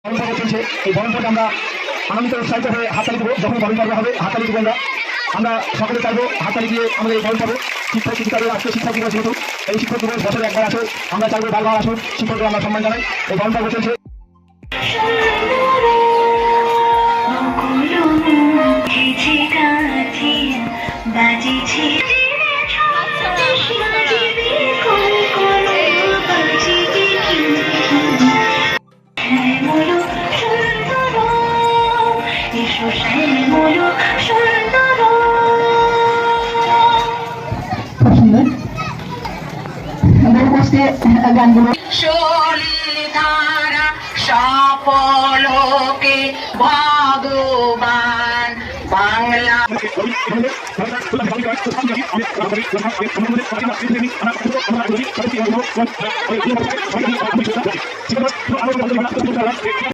বরণ পর্ব চলছে। এই বরণ পর্বে আমরা আনন্দিত উৎসাহিত হয়ে হাততালি দেবো। যখন বরণ পর্ব হবে হাততালি দেবো আমরা সকলে চাইবো হাততালি দিয়ে আমাদের এই বরণ পর্ব। শিক্ষক শিক্ষিকাদের আজকে শিক্ষক দিবস, যেহেতু এই শিক্ষক দিবস বছরে একবার আসে, আমরা চাইবো বারবার আসুন, শিক্ষকদের আমরা সম্মান জানাই। এই বরণ পর্ব চলছে। গানগুলো শরীরধারা সফলকে ভগবান বাংলা